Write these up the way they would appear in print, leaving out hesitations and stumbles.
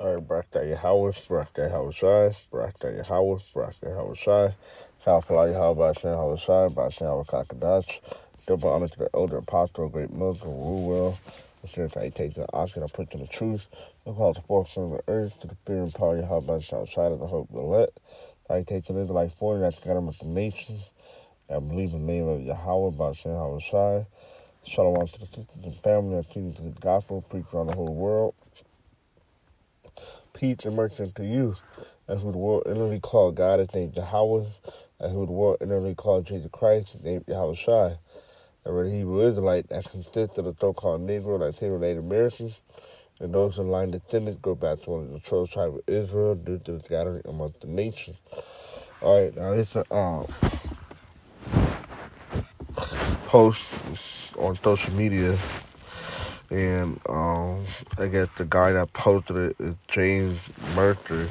All right, Barakah Yahweh, Barakah Yahushai, Barakah Yahweh, Barakah Yahushai, Kalpala Yahweh, Bashan Yahushai, Bashan Yahweh Kakadach, double honor to the elder apostle, great Muslim, rule well. The spirit that he takes the oxygen and put to the truth, and calls the fourth son of the earth to the fear and power of Yahweh, Bashan outside of the hope of the let. That he takes the Israelite forward, that's the government of the nations, that believe in the name of Yahweh, Bashan Yahushai. Shalom to the sisters and family that teach the gospel, preach around the whole world. Peace and mercy unto you, as who the world inwardly called God, his name Yahweh, as who the world inwardly called Jesus Christ, his name Yahweh Shai. And the Hebrew Israelite that consists of the so-called Negro, Latino, Native Americans, and those in line descendants go back to one of the 12 tribes of Israel due to the gathering amongst the nations. All right, now it's a post on social media, and I guess the guy that posted it is James Mercer.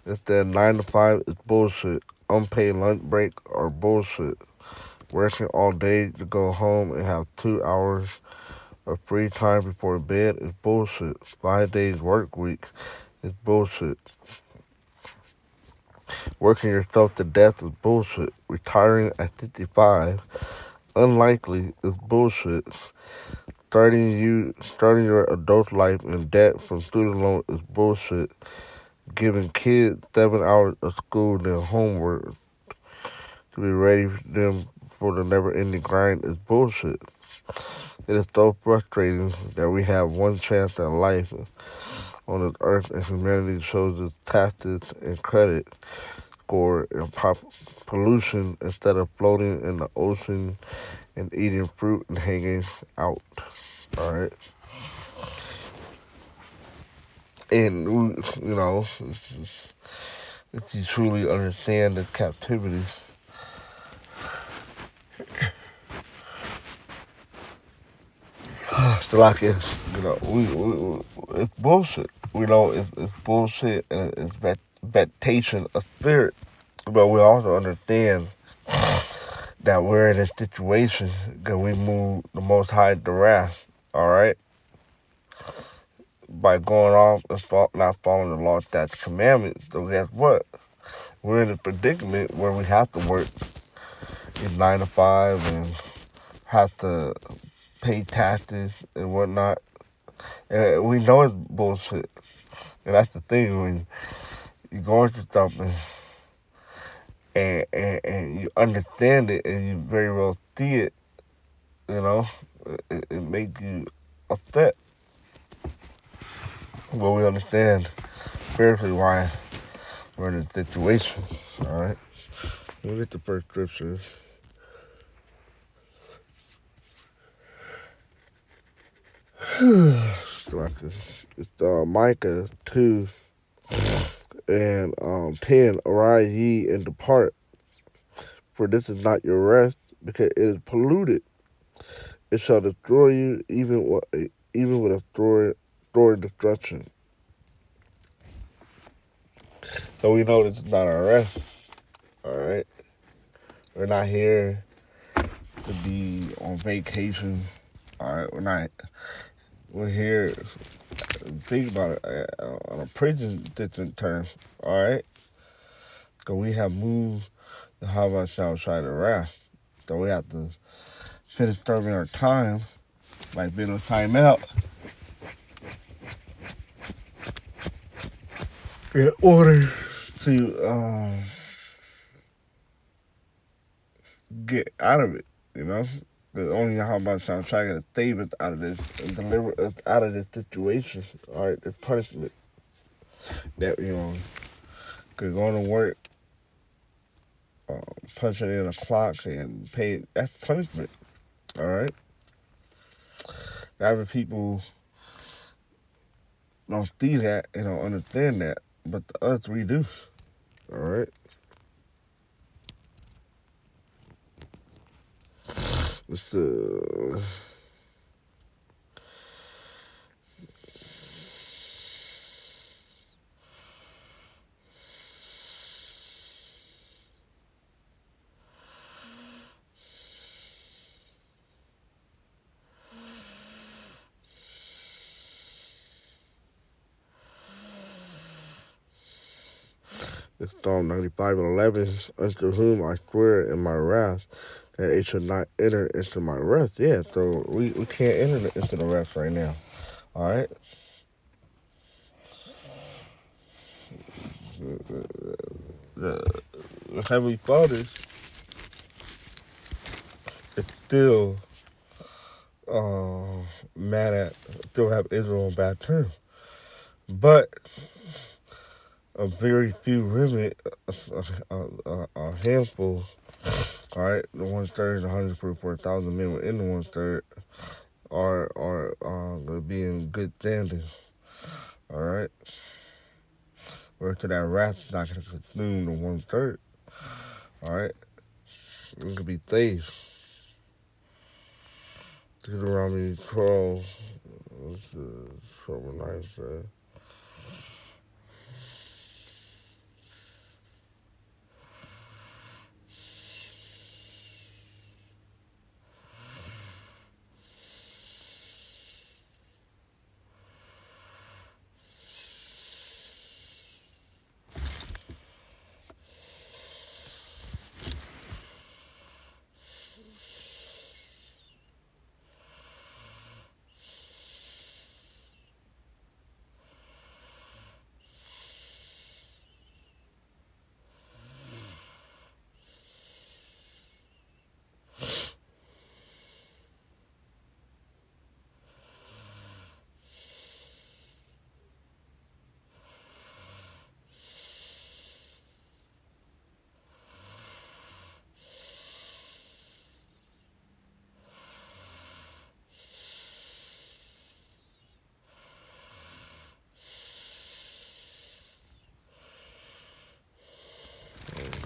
It said 9 to 5 is bullshit. Unpaid lunch break are bullshit. Working all day to go home and have 2 hours of free time before bed is bullshit. 5 days work week is bullshit. Working yourself to death is bullshit. Retiring at 55, unlikely, is bullshit. Starting your adult life in debt from student loan is bullshit. Giving kids 7 hours of school and homework to be ready for them for the never-ending grind is bullshit. It is so frustrating that we have one chance at life on this earth and humanity shows its taxes and credit score and pollution instead of floating in the ocean and eating fruit and hanging out. All right. And, if you truly understand this captivity, so like it's bullshit. It's bullshit and it's vexation of spirit. But we also understand that we're in a situation that we move the Most High to wrath. All right, by going off and not following the law, statutes, commandments. So guess what? We're in a predicament where we have to work in 9 to 5 and have to pay taxes and whatnot. And we know it's bullshit. And that's the thing when you're going through something and you understand it and you very well see it, it makes you upset. But we understand spiritually why we're in this situation. All right. We'll get the first scriptures. It's Micah 2 and 10. Arise ye and depart, for this is not your rest, because it is polluted. It shall destroy you, even with a through destruction. So we know this is not our rest. All right, we're not here to be on vacation. All right, we're not. We're here. Think about it on a prison distant term. All right, because we have moved the Havah shall try to wrath. So we have to finish serving our time, like being on timeout, in order to get out of it, you know? The only how much I'm trying to save us out of this and deliver us out of this situation, all right, this punishment that, could go to work, punching in a clock and pay, that's punishment, all right? Other people don't see that and don't understand that, but to us, we do, all right? It's It's Psalm 95:11. Unto whom I swear in my wrath that it should not enter into my rest. Yeah, so we can't enter into the rest right now. All right. The Heavenly Father is still mad at, still have Israel on bad terms. But a very few remnant, a handful, all right, the 1/3, 144,000 men within the 1/3 are going to be in good standing, all right? Where to that wrath is not going to consume the 1/3, all right? It could be saved. Deuteronomy 12, 12 and 9 says.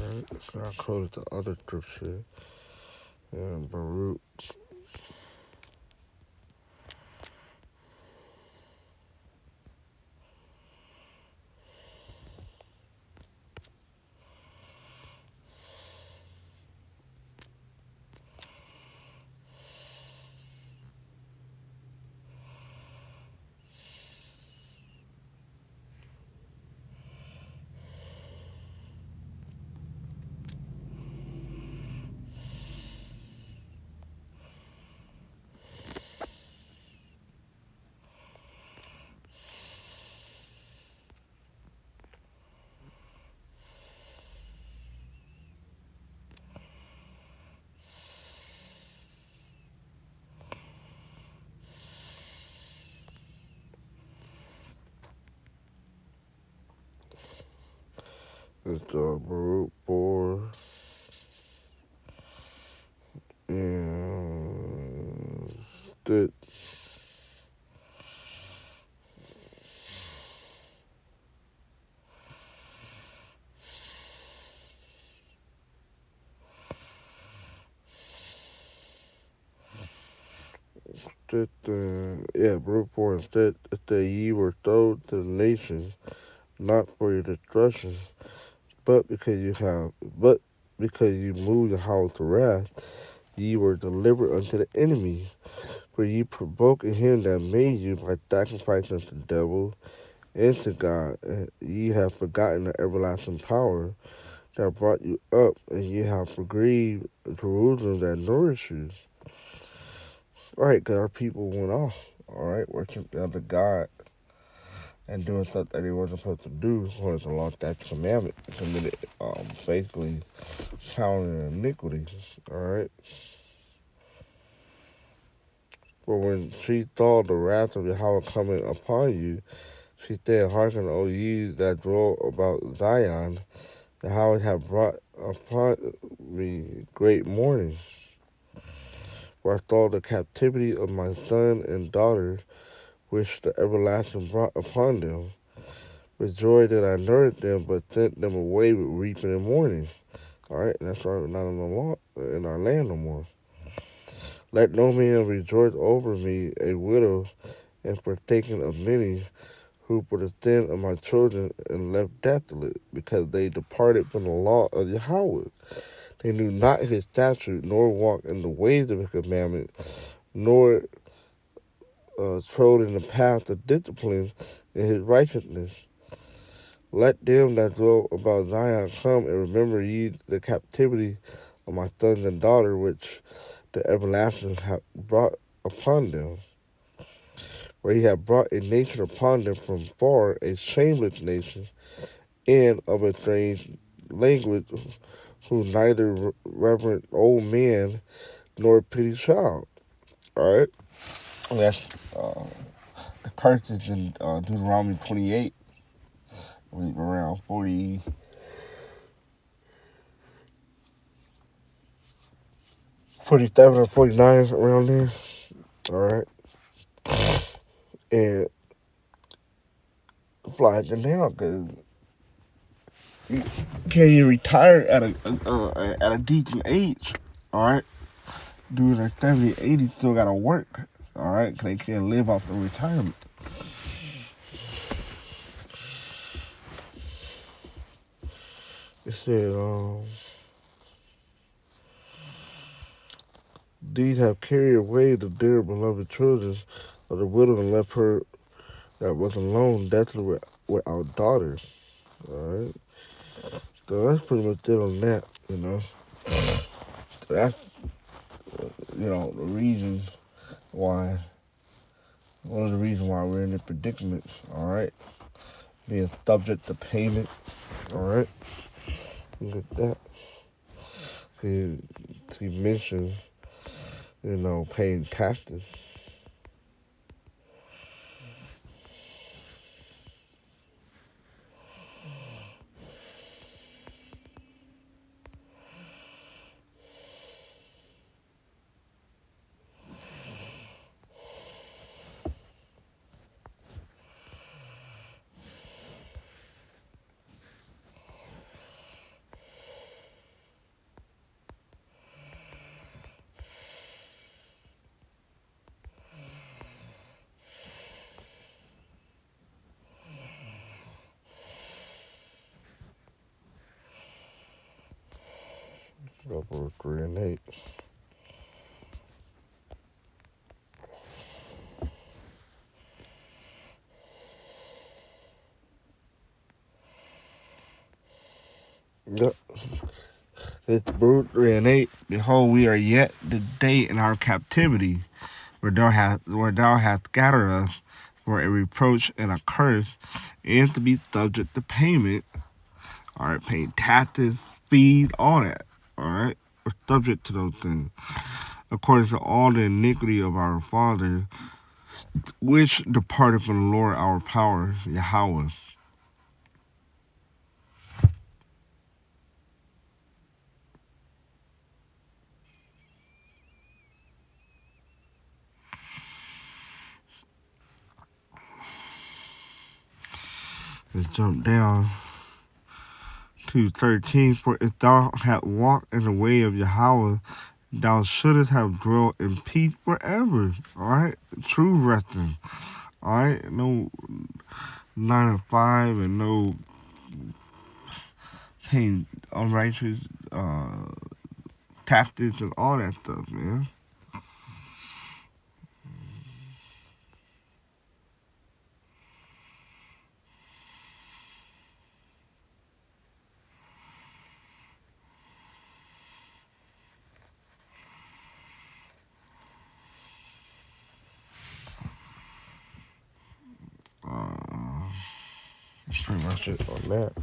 Right? So I quoted the other scripture in Baruch. It's Baruch 4 and stood. Baruch 4 instead that ye were sold to the nations, not for your destruction, but because but because you moved the house to wrath, ye were delivered unto the enemy. For ye provoked him that made you by sacrifice unto the devil and to God. And ye have forgotten the everlasting power that brought you up, and ye have forgrieved Jerusalem that nourished you. All right, because our people went off, all right, worshiping the other God and doing stuff that they wasn't supposed to do according to the law, that commandment, committed basically counting iniquities, all right. For when she saw the wrath of Yahweh coming upon you, she said, Hearken, O ye that dwell about Zion, Yahweh hath brought upon me great mourning. For I saw the captivity of my son and daughter, which the everlasting brought upon them. With joy did I nourished them, but sent them away with weeping and mourning. All right, and that's why we're not in the law in our land no more. Let no man rejoice over me, a widow, and partaking of many, who for the sin of my children and left desolate, because they departed from the law of Yahweh. They knew not his statute, nor walked in the ways of his commandment, nor trod in the path of discipline in his righteousness. Let them that dwell about Zion come and remember ye the captivity of my sons and daughters, which the everlasting hath brought upon them. For he hath brought a nation upon them from far, a shameless nation, and of a strange language, who neither reverent old man nor pity child. All right, that's uh, the curses in Deuteronomy 28, I believe around 47 or 49 around there. All right, and apply it now because can you retire at a decent age? All right, dudes are 70, 80 still gotta work. All right, 'cause they can't live off of retirement. It said, these have carried away the dear beloved children of the widow and left her that was alone, desolate without daughters. All right, so that's pretty much it on that. So that's the reason why. One of the reasons why we're in this predicament. All right, being subject to payment. All right, look at that. He mentioned, paying taxes. Over 3 and 8. Yep. It's Brute 3 and 8. Behold, we are yet the day in our captivity, where thou hast scattered us for a reproach and a curse, and to be subject to payment. All right, paying taxes, fees, all that. All right, we're subject to those things, according to all the iniquity of our fathers, which departed from the Lord our power, Yahweh. Let's jump down to 13. For if thou had walked in the way of Yahweh, thou shouldest have dwelt in peace forever. All right, true resting. All right, no 9 to 5 and no paying unrighteous taxes and all that stuff, man. That's pretty much it on that.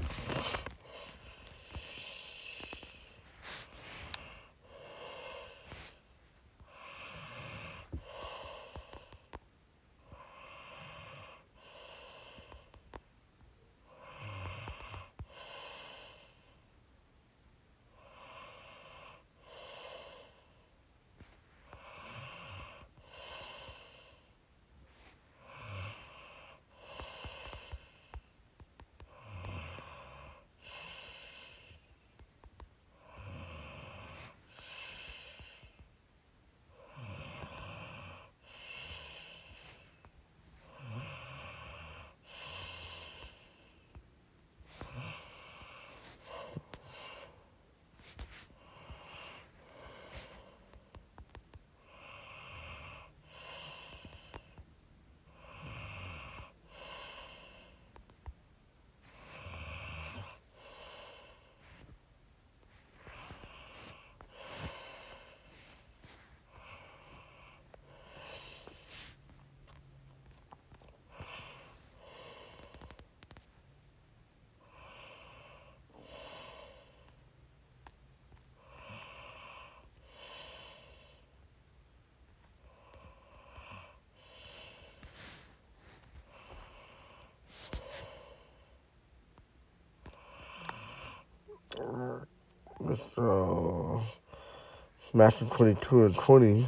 Matthew 22:20.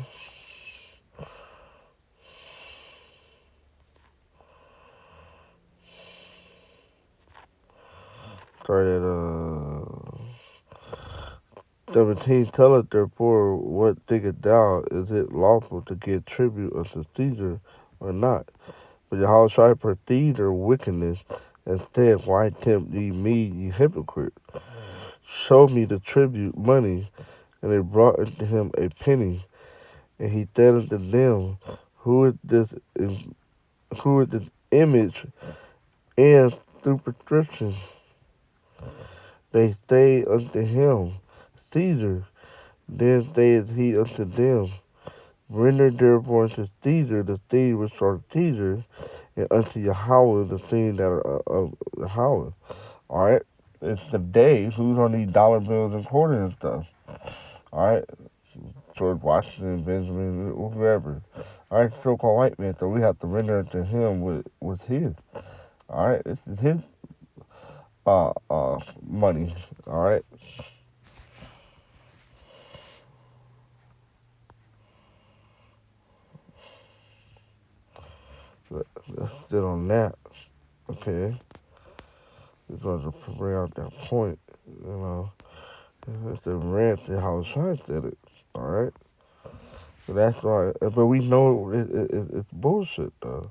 Start at 17. Telleth therefore, what thinkest thou? Is it lawful to give tribute unto Caesar or not? But Yahushua perceived their wickedness, and said, why tempt ye me, ye hypocrite? Show me the tribute money. And they brought unto him a penny. And he said unto them, who is this image and superscription? They say unto him, Caesar. Then saith he unto them, render therefore unto Caesar the things which are Caesar, and unto Yahweh the things that are of Yahweh. Alright? It's the day who's on these dollar bills and quarters and stuff. Alright? George Washington, Benjamin, whoever. Alright, so-called white man, so we have to render it to him with his. Alright? This is his money. Alright? Let's sit on that. Okay? Just wanted to bring out that point, you know. It's the rant and how Sean said it, all right? So that's why, but we know it's bullshit, though.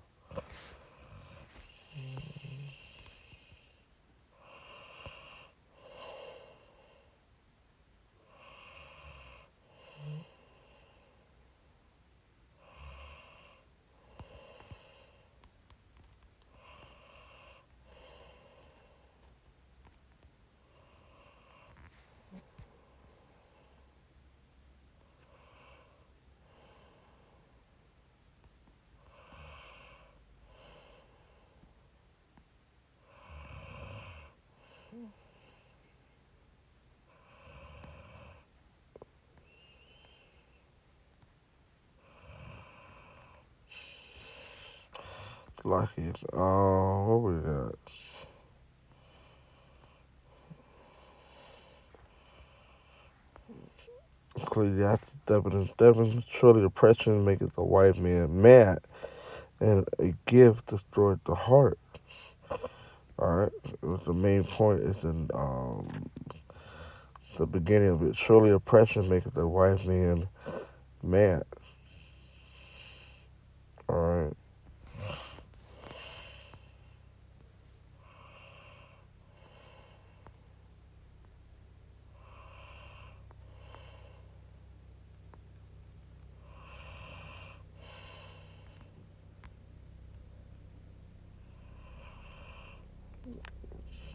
Lucky. What was that? Ecclesiastes 7:7. Surely oppression maketh a white man mad, and a gift destroyeth the heart. All right, it was the main point. Is in the beginning of it. Surely oppression maketh a white man mad. All right.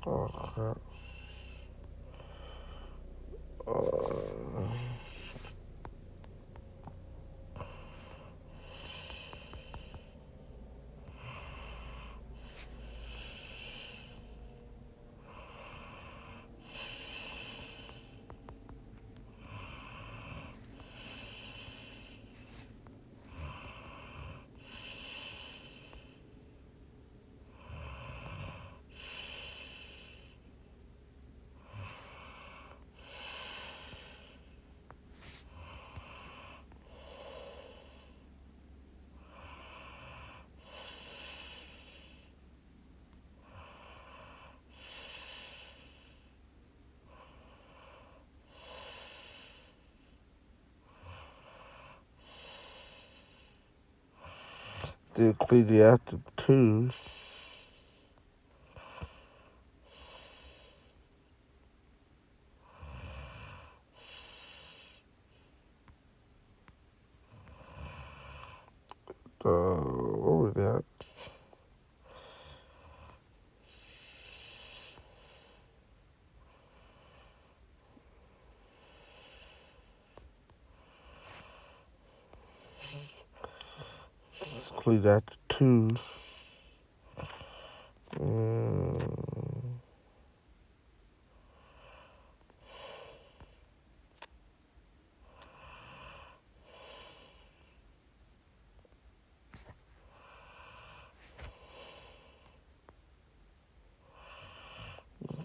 Oh crap. Uh, the Ecclesiastes 2. What was that? Ecclesiastes 2. Um,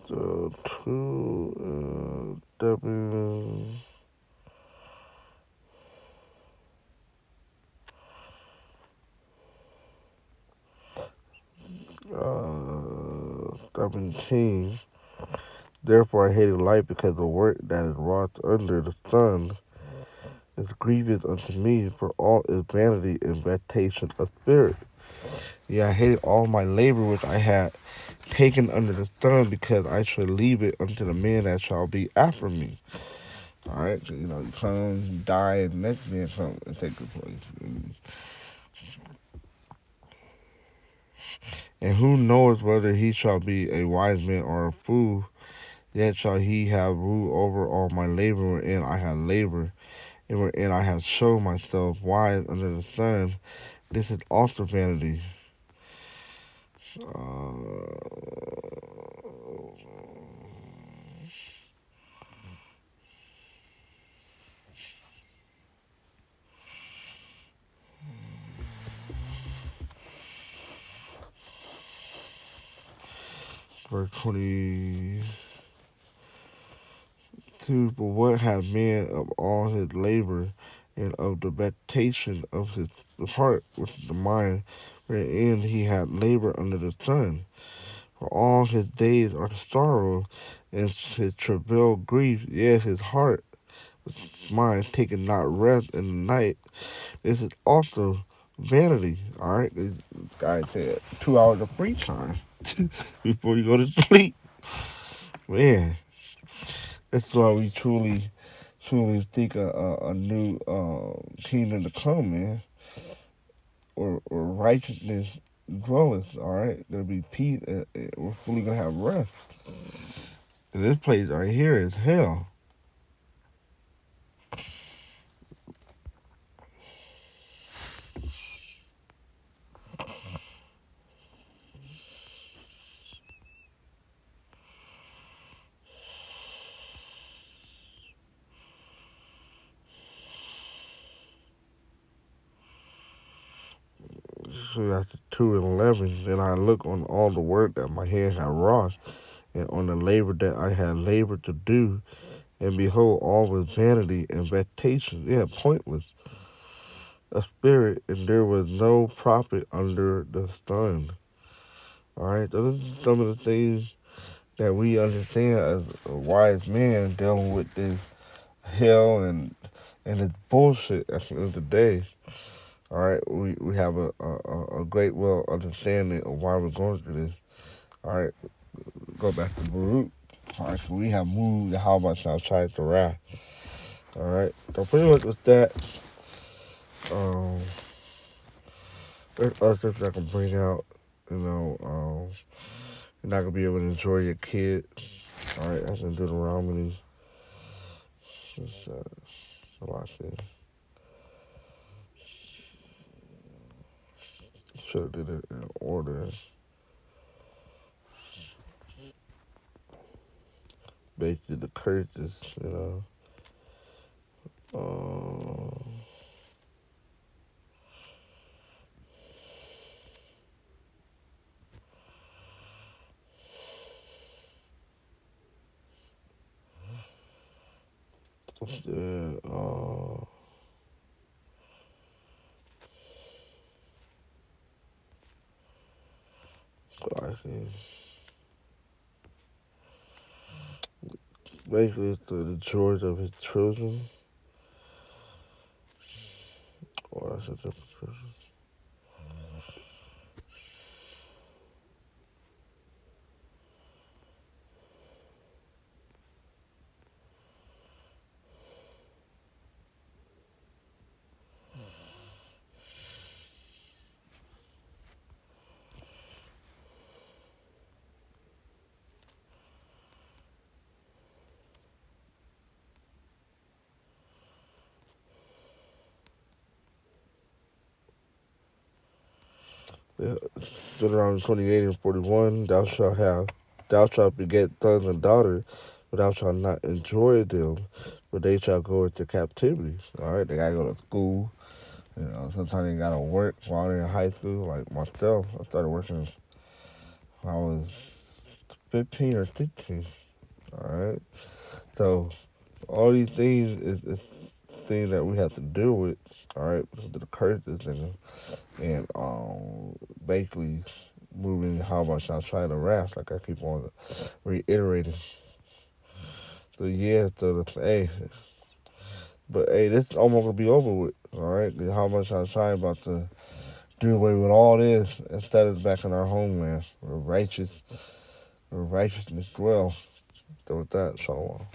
the 2. W. 17. Therefore I hated life because the work that is wrought under the sun is grievous unto me, for all is vanity and vexation of spirit. Yeah, I hated all my labor which I had taken under the sun, because I should leave it unto the man that shall be after me. All right, so, you come, you die, and the next man comes and take your place. And who knows whether he shall be a wise man or a fool? Yet shall he have rule over all my labor wherein I have labored, and wherein I have shown myself wise under the sun. This is also vanity. Verse 22. But what have man of all his labor and of the vexation of his heart, which is the mind, wherein he had labor under the sun? For all his days are sorrow, and his travail grief. Yes, his heart, his mind, taking not rest in the night. This is also vanity. All right, this guy said 2 hours of free time before you go to sleep. Man, that's why we truly think a new kingdom to come, man, or righteousness dwelleth. All right, gonna be peace. We're fully gonna have rest. And this place right here is hell. So that's 2:11. Then I look on all the work that my hands have wrought, and on the labor that I had labored to do, and behold, all was vanity and vexation. Yeah, pointless. A spirit, and there was no profit under the sun. All right, those are some of the things that we understand as a wise man dealing with this hell and this bullshit at the end of the day. All right, we have a great well understanding of why we're going through this. All right, go back to Baruch. All right, so we have moved the how much outside the wrath. All right, so pretty much with that, um, there's other things I can bring out. You're not gonna be able to enjoy your kid. All right, that's in Deuteronomy. Just watch this. Should have did it in order. Basically, the curses, Um, what's the glasses? Basically, it's the joys of his children, or that's a different person. Yeah, Deuteronomy 28 and 41. Thou shalt beget sons and daughters, but thou shalt not enjoy them, but they shall go into captivity. All right, they gotta go to school. Sometimes they gotta work while they're in high school. Like myself, I started working when I was 15 or 16. All right, so All these things is things that we have to deal with. All right, because of the curses and basically moving how much I try to wrath, like I keep on reiterating. So yeah, so hey, but hey, this is almost gonna be over with. All right, how much I try about to do away with all this instead of back in our homeland where righteousness dwell. So with that, shalom.